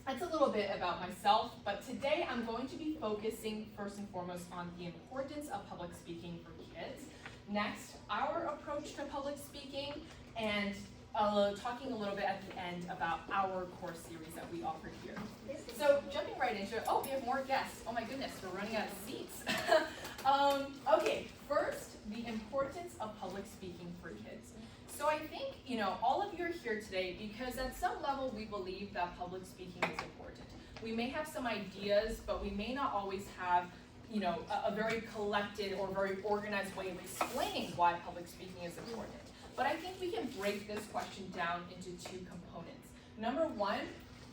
that's a little bit about myself, but today I'm going to be focusing first and foremost on the importance of public speaking for kids. Next, our approach to public speaking, and talking a little bit at the end about our course series that we offer here. So jumping right into it, we have more guests. Oh my goodness, we're running out of seats. Okay, first, the importance of public speaking for kids. So I think, all of you are here today because at some level we believe that public speaking is important. We may have some ideas, but we may not always have, a very collected or very organized way of explaining why public speaking is important. But I think we can break this question down into two components. Number one,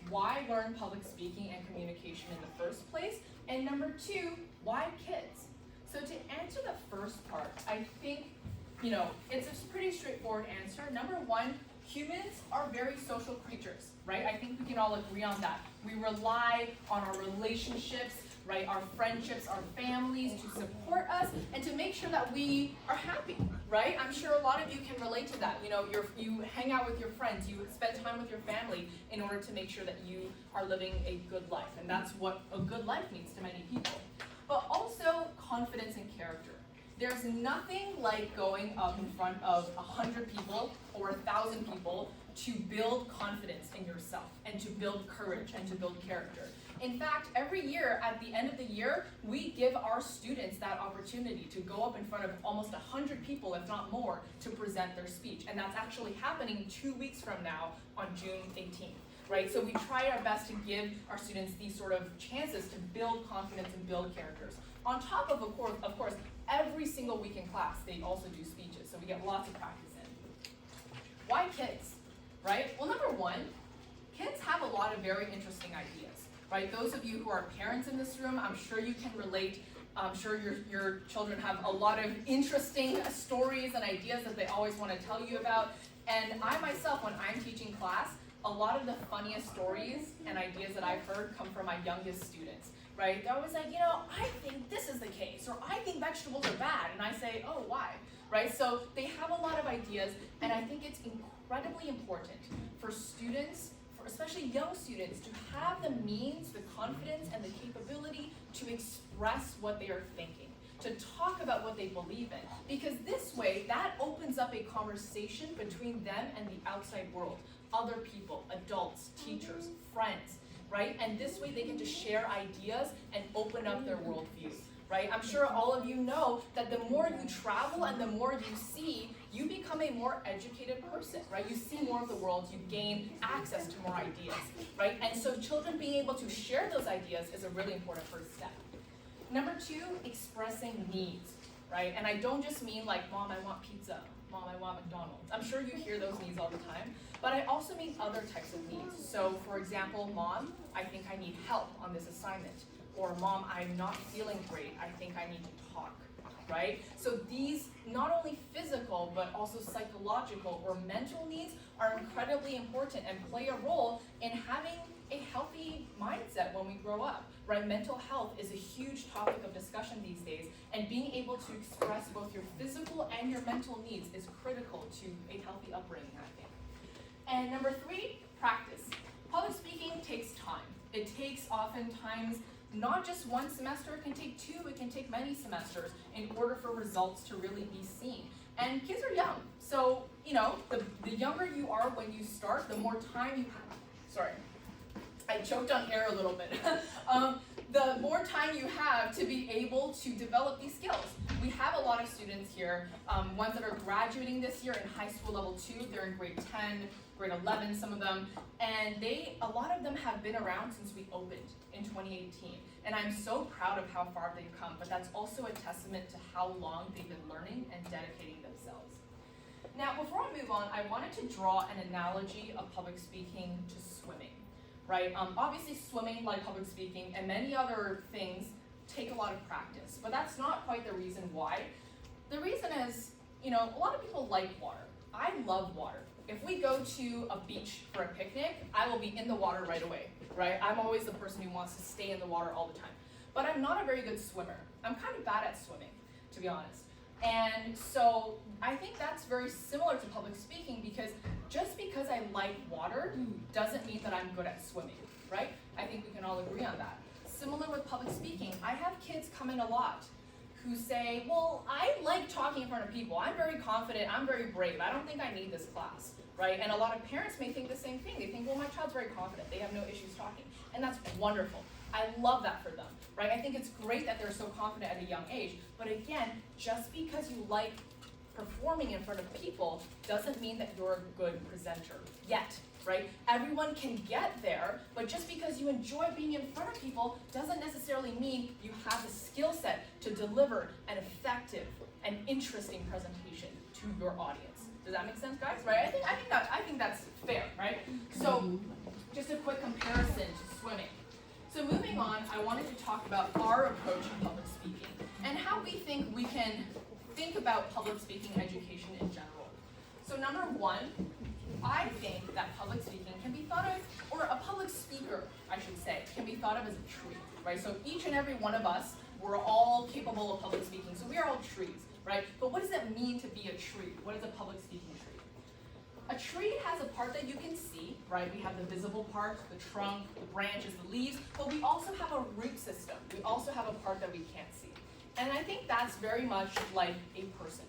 why learn public speaking and communication in the first place? And number two, why kids? So to answer the first part, I think, it's a pretty straightforward answer. Number one, humans are very social creatures, right? I think we can all agree on that. We rely on our relationships, right? Our friendships, our families to support us and to make sure that we are happy, right? I'm sure a lot of you can relate to that. You hang out with your friends, you spend time with your family in order to make sure that you are living a good life. And that's what a good life means to many people. But also confidence and character. There's nothing like going up in front of 100 people or 1,000 people to build confidence in yourself and to build courage and to build character. In fact, every year, at the end of the year, we give our students that opportunity to go up in front of almost 100 people, if not more, to present their speech. And that's actually happening 2 weeks from now on June 18th. Right? So we try our best to give our students these sort of chances to build confidence and build characters. On top of course, every single week in class, they also do speeches, so we get lots of practice in. Why kids? Right? Well, number one, kids have a lot of very interesting ideas. Right? Those of you who are parents in this room, I'm sure you can relate. I'm sure your children have a lot of interesting stories and ideas that they always want to tell you about. And I myself, when I'm teaching class, a lot of the funniest stories and ideas that I've heard come from my youngest students, right? They're always like, I think this is the case, or I think vegetables are bad, and I say, oh, why? Right? So they have a lot of ideas, and I think it's incredibly important for students, especially young students, to have the means, the confidence, and the capability to express what they are thinking, to talk about what they believe in, because this way, that opens up a conversation between them and the outside world. Other people, adults, teachers, friends, right? And this way they get to share ideas and open up their worldview, right? I'm sure all of you know that the more you travel and the more you see, you become a more educated person, right? You see more of the world, you gain access to more ideas, right? And so children being able to share those ideas is a really important first step. Number two, expressing needs, right? And I don't just mean like, Mom, I want pizza. Mom, I want McDonald's. I'm sure you hear those needs all the time, but I also mean other types of needs. So for example, Mom, I think I need help on this assignment. Or Mom, I'm not feeling great. I think I need to talk, right? So these, not only physical, but also psychological or mental needs are incredibly important and play a role in having a healthy mindset when we grow up, right? Mental health is a huge topic of discussion these days, and being able to express both your physical and your mental needs is critical to a healthy upbringing, I think. And number three, practice. Public speaking takes time. It takes oftentimes not just one semester, it can take two, it can take many semesters in order for results to really be seen. And kids are young, so the younger you are when you start, the more time you have. Sorry. I choked on air a little bit. The more time you have to be able to develop these skills. We have a lot of students here, ones that are graduating this year in high school level 2, they're in grade 10, grade 11, some of them, and a lot of them have been around since we opened in 2018. And I'm so proud of how far they've come, but that's also a testament to how long they've been learning and dedicating themselves. Now, before I move on, I wanted to draw an analogy of public speaking to swimming. Right? Obviously swimming, like public speaking, and many other things take a lot of practice, but that's not quite the reason why. The reason is, a lot of people like water. I love water. If we go to a beach for a picnic, I will be in the water right away, right? I'm always the person who wants to stay in the water all the time. But I'm not a very good swimmer. I'm kind of bad at swimming, to be honest. And so I think that's very similar to public speaking, because just because I like water doesn't mean that I'm good at swimming, right? I have kids come in a lot who say, well, I like talking in front of people. I'm very confident, I'm very brave. I don't think I need this class, right? And a lot of parents may think the same thing. They think, well, my child's very confident. They have no issues talking. And that's wonderful. I love that for them, right? I think it's great that they're so confident at a young age. But again, just because you like performing in front of people doesn't mean that you're a good presenter yet, right? Everyone can get there, but just because you enjoy being in front of people doesn't necessarily mean you have the skill set to deliver an effective and interesting presentation to your audience. Does that make sense, guys? Right? I think that's fair, right? So, just a quick comparison to swimming. So moving on, I wanted to talk about our approach to public speaking and how we think we can think about public speaking education in general. So number one, I think that public speaking can be thought of, or a public speaker, I should say, can be thought of as a tree, right? So each and every one of us, we're all capable of public speaking, so we are all trees, right? But what does it mean to be a tree? What is a public speaking tree? A tree has a part that you can see, right? We have the visible part, the trunk, the branches, the leaves, but we also have a root system. We also have a part that we can't see. And I think that's very much like a person,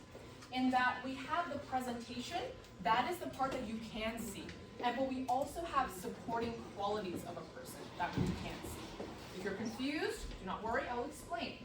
in that we have the presentation, that is the part that you can see, but we also have supporting qualities of a person that we can't see. If you're confused, do not worry, I'll explain.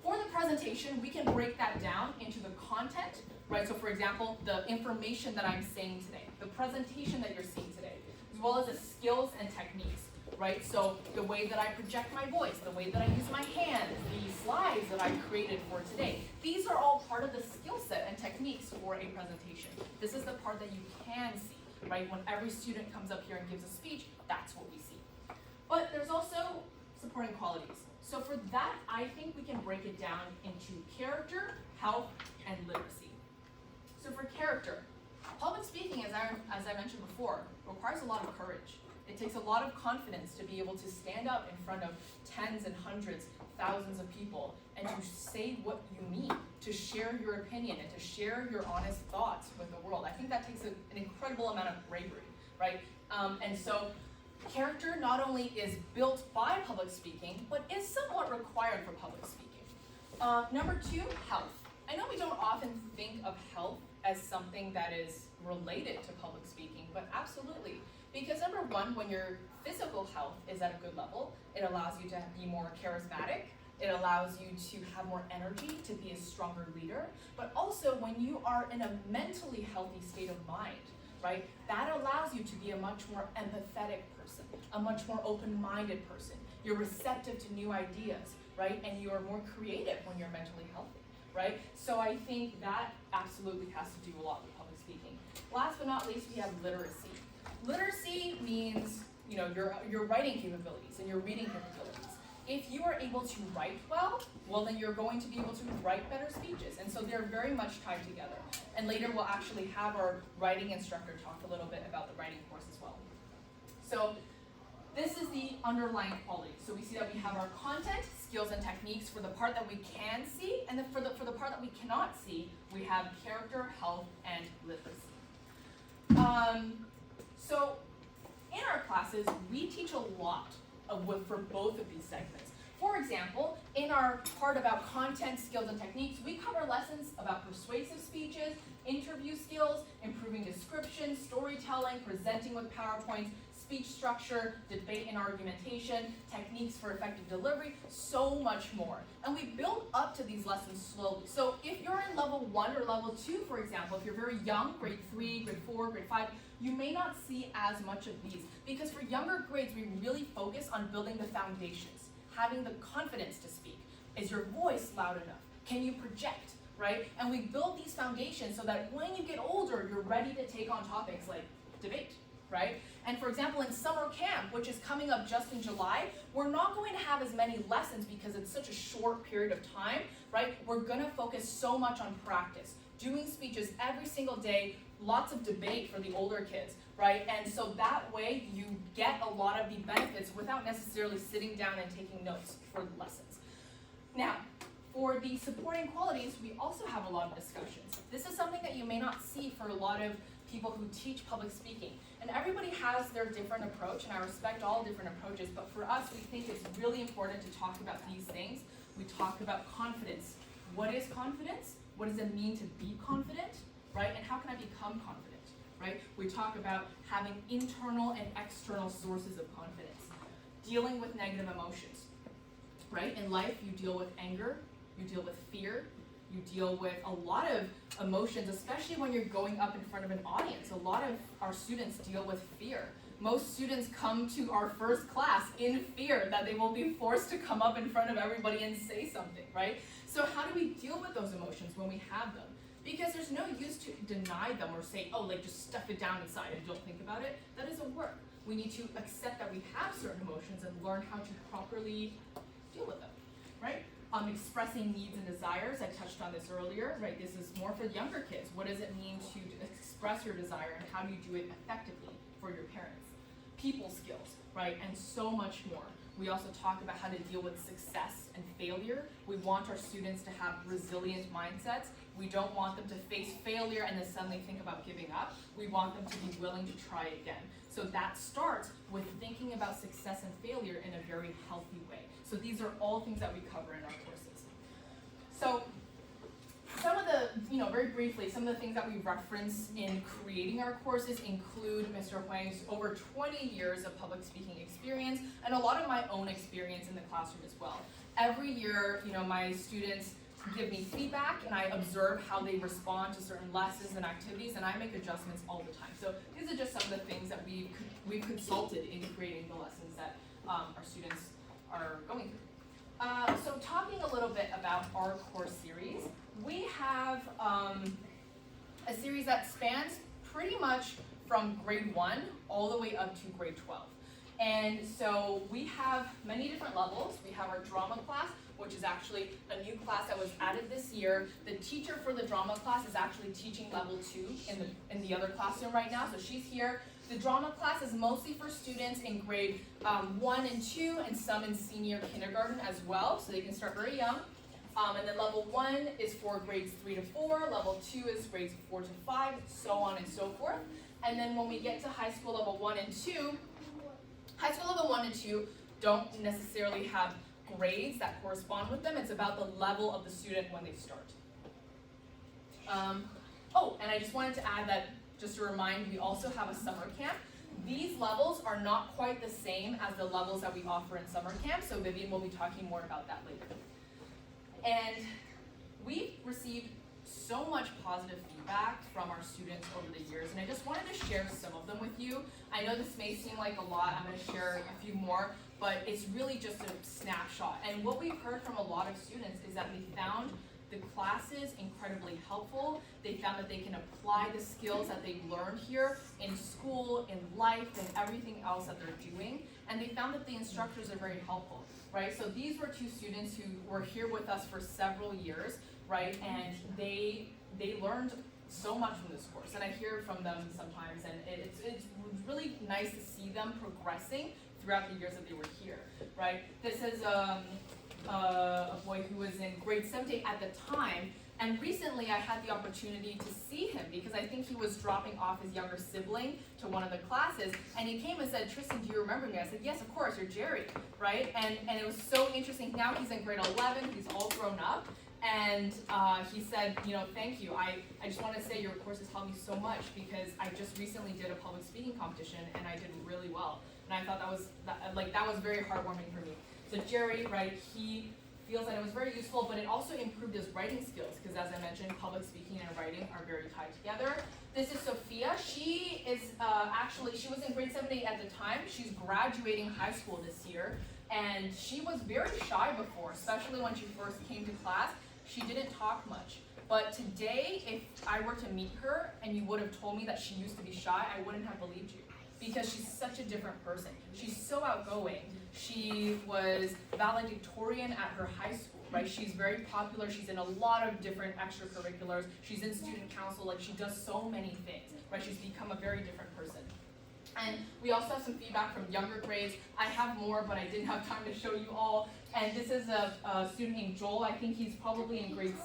For the presentation, we can break that down into the content, right? So for example, the information that I'm saying today, the presentation that you're seeing today, as well as the skills and techniques, right? So the way that I project my voice, the way that I use my hands, the slides that I created for today, these are all part of the skill set and techniques for a presentation. This is the part that you can see, right? When every student comes up here and gives a speech, that's what we see. But there's also supporting qualities. So for that, I think we can break it down into character, health, and literacy. So for character, public speaking, as I mentioned before, requires a lot of courage. It takes a lot of confidence to be able to stand up in front of tens and hundreds, thousands of people and to say what you mean, to share your opinion and to share your honest thoughts with the world. I think that takes an incredible amount of bravery, right? And so character not only is built by public speaking, but is somewhat required for public speaking. Number two, health. I know we don't often think of health as something that is related to public speaking, but absolutely. Because number one, when your physical health is at a good level, it allows you to be more charismatic, it allows you to have more energy, to be a stronger leader, but also when you are in a mentally healthy state of mind, right, that allows you to be a much more empathetic person, a much more open-minded person. You're receptive to new ideas, right, and you are more creative when you're mentally healthy, right? So I think that absolutely has to do a lot with public speaking. Last but not least, we have literacy. Literacy means, you know, your writing capabilities and your reading capabilities. If you are able to write well, then you're going to be able to write better speeches. And so they're very much tied together. And later we'll actually have our writing instructor talk a little bit about the writing course as well. So this is the underlying quality. So we see that we have our content, skills, and techniques for the part that we can see, and then for the part that we cannot see, we have character, health, and literacy. So in our classes, we teach a lot for both of these segments. For example, in our part about content, skills, and techniques, we cover lessons about persuasive speeches, interview skills, improving description, storytelling, presenting with PowerPoints, speech structure, debate and argumentation, techniques for effective delivery, so much more. And we build up to these lessons slowly. So if you're in level 1 or level 2, for example, if you're very young, grade 3, grade 4, grade 5, you may not see as much of these, because for younger grades, we really focus on building the foundations, having the confidence to speak. Is your voice loud enough? Can you project, right? And we build these foundations so that when you get older, you're ready to take on topics like debate, right? And for example, in summer camp, which is coming up just in July, we're not going to have as many lessons because it's such a short period of time, right? We're gonna focus so much on practice, doing speeches every single day, lots of debate for the older kids, right? And so that way you get a lot of the benefits without necessarily sitting down and taking notes for lessons. Now, for the supporting qualities, we also have a lot of discussions. This is something that you may not see for a lot of people who teach public speaking. And everybody has their different approach, and I respect all different approaches, but for us, we think it's really important to talk about these things. We talk about confidence. What is confidence? What does it mean to be confident, right? And how can I become confident, right? We talk about having internal and external sources of confidence. Dealing with negative emotions, right? In life, you deal with anger, you deal with fear, you deal with a lot of emotions, especially when you're going up in front of an audience. A lot of our students deal with fear. Most students come to our first class in fear that they will be forced to come up in front of everybody and say something, right? So how do we deal with those emotions when we have them? Because there's no use to deny them or say, oh, like just stuff it down inside and don't think about it. That doesn't work. We need to accept that we have certain emotions and learn how to properly deal with them, right? Expressing needs and desires, I touched on this earlier, right? This is more for younger kids. What does it mean to express your desire, and how do you do it effectively for your parents? People skills, right? And so much more. We also talk about how to deal with success and failure. We want our students to have resilient mindsets. We don't want them to face failure and then suddenly think about giving up. We want them to be willing to try again. So that starts with thinking about success and failure in a very healthy way. So these are all things that we cover in our courses. So some of the, very briefly, some of the things that we reference in creating our courses include Mr. Huang's over 20 years of public speaking experience and a lot of my own experience in the classroom as well. Every year, my students give me feedback and I observe how they respond to certain lessons and activities, and I make adjustments all the time. So these are just some of the things that we've consulted in creating the lessons that our students are going through. So talking a little bit about our course series, we have a series that spans pretty much from grade 1 all the way up to grade 12. And so we have many different levels. We have our drama class, which is actually a new class that was added this year. The teacher for the drama class is actually teaching level 2 in the other classroom right now, so she's here. The drama class is mostly for students in grade 1 and 2 and some in senior kindergarten as well, so they can start very young. And then level 1 is for grades 3 to 4, level 2 is grades 4 to 5, so on and so forth. And then when we get to high school level 1 and 2, high school level 1 and 2 don't necessarily have grades that correspond with them. It's about the level of the student when they start. And I just wanted to add that, just to remind, we also have a summer camp. These levels are not quite the same as the levels that we offer in summer camp, so Vivian will be talking more about that later. And we've received so much positive feedback from our students over the years, and I just wanted to share some of them with you. I know this may seem like a lot, I'm going to share a few more, but it's really just a snapshot. And what we've heard from a lot of students is that they found the classes incredibly helpful. They found that they can apply the skills that they learned here in school, in life, and everything else that they're doing. And they found that the instructors are very helpful, right? So these were two students who were here with us for several years, right? And they learned so much from this course, and I hear from them sometimes, and it's really nice to see them progressing throughout the years that they were here, right? This is a boy who was in grade 7 at the time, and recently I had the opportunity to see him because I think he was dropping off his younger sibling to one of the classes, and he came and said, "Tristan, do you remember me?" I said, "Yes, of course, you're Jerry," right? And it was so interesting. Now he's in grade 11, he's all grown up, and he said, "Thank you. I just want to say your course has helped me so much because I just recently did a public speaking competition and I did really well." And I thought that was very heartwarming for me. So Jerry, right, he feels that it was very useful, but it also improved his writing skills because, as I mentioned, public speaking and writing are very tied together. This is Sophia. She is she was in grade 7 at the time. She's graduating high school this year, and she was very shy before, especially when she first came to class. She didn't talk much. But today, if I were to meet her and you would have told me that she used to be shy, I wouldn't have believed you because she's such a different person. She's so outgoing. She was valedictorian at her high school, right? She's very popular. She's in a lot of different extracurriculars. She's in student council. She does so many things, right? She's become a very different person. And we also have some feedback from younger grades. I have more, but I didn't have time to show you all. And this is a student named Joel. I think he's probably in grade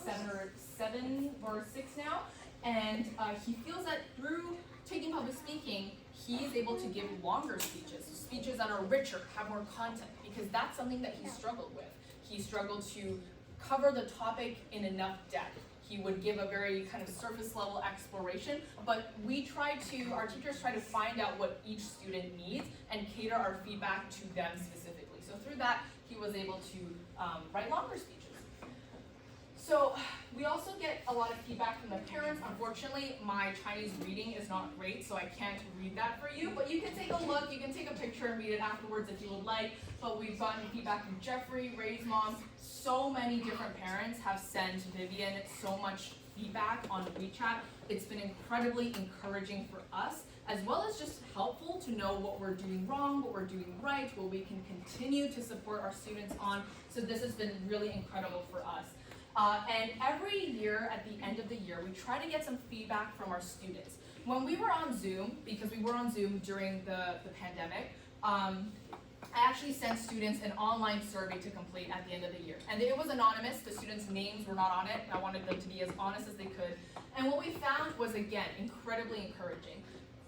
7 or 6 now. And he feels that through taking public speaking, he's able to give longer speeches, speeches that are richer, have more content, because that's something that he struggled with. He struggled to cover the topic in enough depth. He would give a very kind of surface level exploration, but our teachers try to find out what each student needs and cater our feedback to them specifically. So through that, he was able to write longer speeches. So we also get a lot of feedback from the parents. Unfortunately, my Chinese reading is not great, so I can't read that for you, but you can take a look, you can take a picture and read it afterwards if you would like. But we've gotten feedback from Jeffrey, Ray's mom. So many different parents have sent Vivian so much feedback on WeChat. It's been incredibly encouraging for us, as well as just helpful to know what we're doing wrong, what we're doing right, what we can continue to support our students on. So this has been really incredible for us. And every year, at the end of the year, we try to get some feedback from our students. When we were on Zoom, because we were on Zoom during the pandemic, I actually sent students an online survey to complete at the end of the year. And it was anonymous, the students' names were not on it. I wanted them to be as honest as they could. And what we found was, again, incredibly encouraging.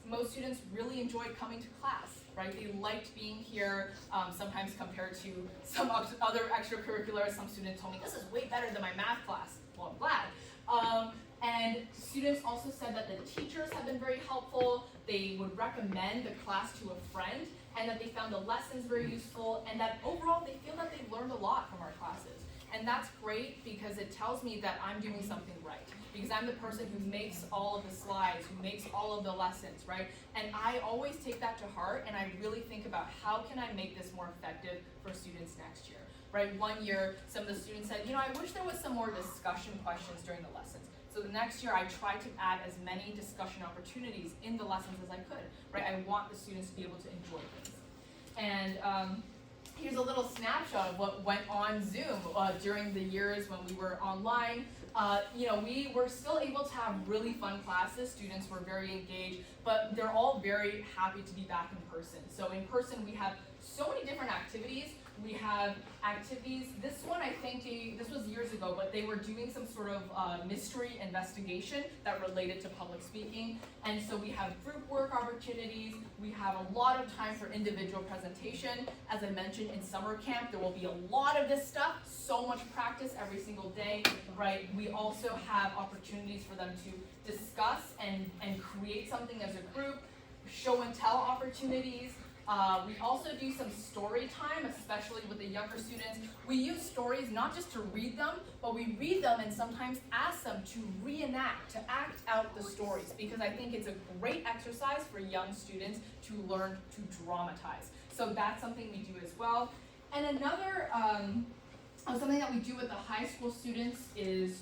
Most students really enjoyed coming to class, right? They liked being here, sometimes compared to some other extracurriculars. Some students told me, this is way better than my math class. Well, I'm glad. And students also said that the teachers have been very helpful. They would recommend the class to a friend, and that they found the lessons very useful, and that overall they feel that they've learned a lot from our classes. And that's great because it tells me that I'm doing something right, because I'm the person who makes all of the slides, who makes all of the lessons, right? And I always take that to heart, and I really think about how can I make this more effective for students next year, right? One year, some of the students said, I wish there was some more discussion questions during the lessons. So the next year, I tried to add as many discussion opportunities in the lessons as I could, right? I want the students to be able to enjoy things. And here's a little snapshot of what went on Zoom during the years when we were online. We were still able to have really fun classes. Students were very engaged, but they're all very happy to be back in person. So in person, we have so many different activities. We have activities, this one I think, this was years ago, but they were doing some sort of mystery investigation that related to public speaking. And so we have group work opportunities, we have a lot of time for individual presentation. As I mentioned, in summer camp, there will be a lot of this stuff, so much practice every single day, right? We also have opportunities for them to discuss and create something as a group, show and tell opportunities. We also do some story time, especially with the younger students. We use stories not just to read them, but we read them and sometimes ask them to reenact, to act out the stories, because I think it's a great exercise for young students to learn to dramatize. So that's something we do as well. And another, something that we do with the high school students is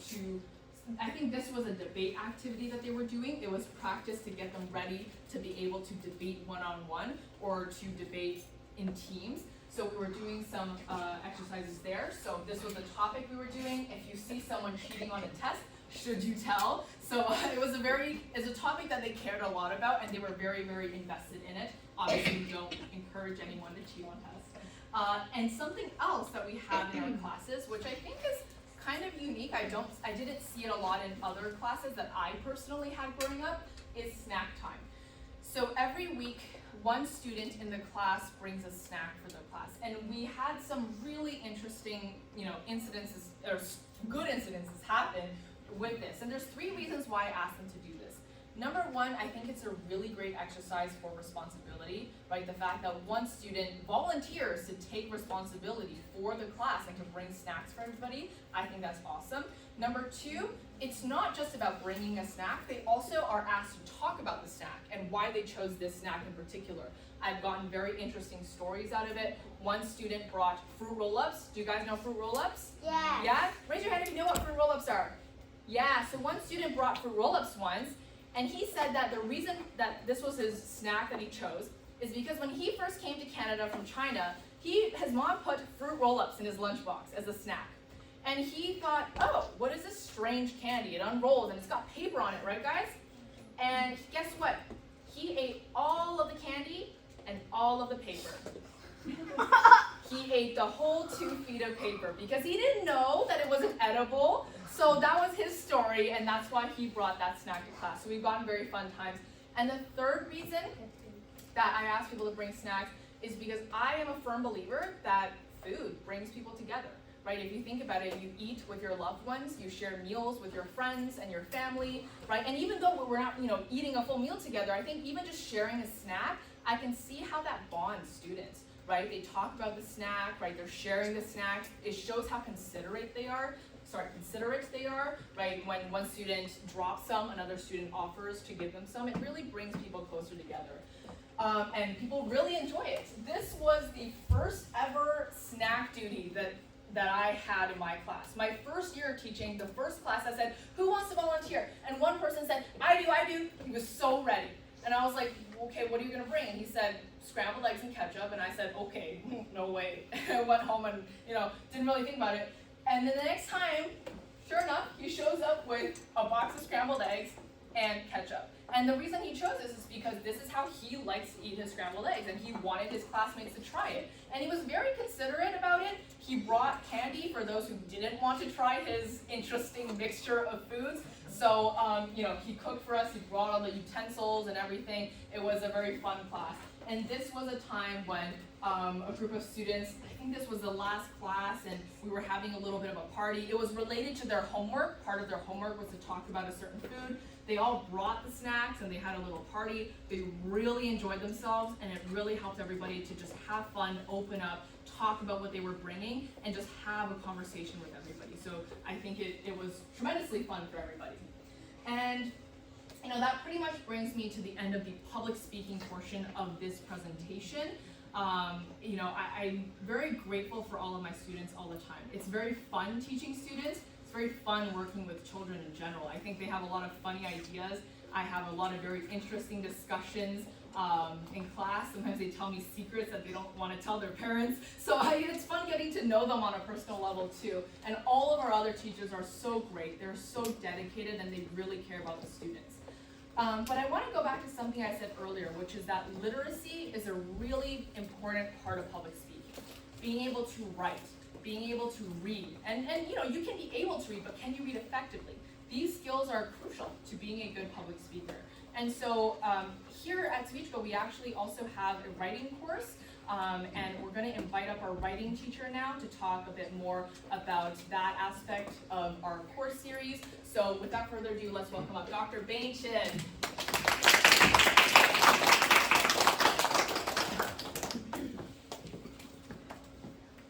I think this was a debate activity that they were doing. It was practice to get them ready to be able to debate one-on-one or to debate in teams. So we were doing some exercises there. So this was a topic we were doing. If you see someone cheating on a test, should you tell? So it's a topic that they cared a lot about, and they were very, very invested in it. Obviously, we don't encourage anyone to cheat on tests. And something else that we have in our classes, which I think is kind of unique, I didn't see it a lot in other classes that I personally had growing up, is snack time. So every week, one student in the class brings a snack for the class, and we had some really interesting, incidences, or good incidences happen with this. And there's 3 reasons why I asked them to do this. Number one, I think it's a really great exercise for responsibility, right? The fact that one student volunteers to take responsibility for the class and to bring snacks for everybody, I think that's awesome. Number two, it's not just about bringing a snack, they also are asked to talk about the snack and why they chose this snack in particular. I've gotten very interesting stories out of it. One student brought fruit roll-ups. Do you guys know fruit roll-ups? Yeah. Yeah? Raise your hand if you know what fruit roll-ups are. Yeah, so one student brought fruit roll-ups once, and he said that the reason that this was his snack that he chose is because when he first came to Canada from China, his mom put fruit roll-ups in his lunchbox as a snack. And he thought, oh, what is this strange candy? It unrolls and it's got paper on it, right guys? And guess what? He ate all of the candy and all of the paper. He ate the whole 2 feet of paper because he didn't know that it wasn't edible. So that was his story, and that's why he brought that snack to class. So we've gotten very fun times. And the third reason that I ask people to bring snacks is because I am a firm believer that food brings people together, right? If you think about it, you eat with your loved ones, you share meals with your friends and your family, right? And even though we're not, eating a full meal together, I think even just sharing a snack, I can see how that bonds students, right? They talk about the snack, right? They're sharing the snack. It shows how considerate they are, right? When one student drops some, another student offers to give them some. It really brings people closer together. And people really enjoy it. This was the first ever snack duty that I had in my class. My first year of teaching, the first class, I said, who wants to volunteer? And one person said, I do. He was so ready. And I was like, okay, what are you gonna bring? And he said, scrambled eggs and ketchup. And I said, okay, no way. I went home and, didn't really think about it. And then the next time, sure enough, he shows up with a box of scrambled eggs and ketchup. And the reason he chose this is because this is how he likes to eat his scrambled eggs, and he wanted his classmates to try it. And he was very considerate about it. He brought candy for those who didn't want to try his interesting mixture of foods. So, he cooked for us, he brought all the utensils and everything. It was a very fun class. And this was a time when a group of students, I think this was the last class, and we were having a little bit of a party. It was related to their homework. Part of their homework was to talk about a certain food. They all brought the snacks and they had a little party. They really enjoyed themselves, and it really helped everybody to just have fun, open up, talk about what they were bringing, and just have a conversation with everybody. So I think it was tremendously fun for everybody. And that pretty much brings me to the end of the public speaking portion of this presentation. I'm very grateful for all of my students all the time. It's very fun teaching students. It's very fun working with children in general. I think they have a lot of funny ideas. I have a lot of very interesting discussions in class. Sometimes they tell me secrets that they don't want to tell their parents. So it's fun getting to know them on a personal level too. And all of our other teachers are so great. They're so dedicated, and they really care about the students. But I want to go back to something I said earlier, which is that literacy is a really important part of public speaking. Being able to write, being able to read. And you can be able to read, but can you read effectively? These skills are crucial to being a good public speaker. And so here at Svichko, we actually also have a writing course. And we're going to invite up our writing teacher now to talk a bit more about that aspect of our course series. So without further ado, let's welcome up Dr. Bang Chin.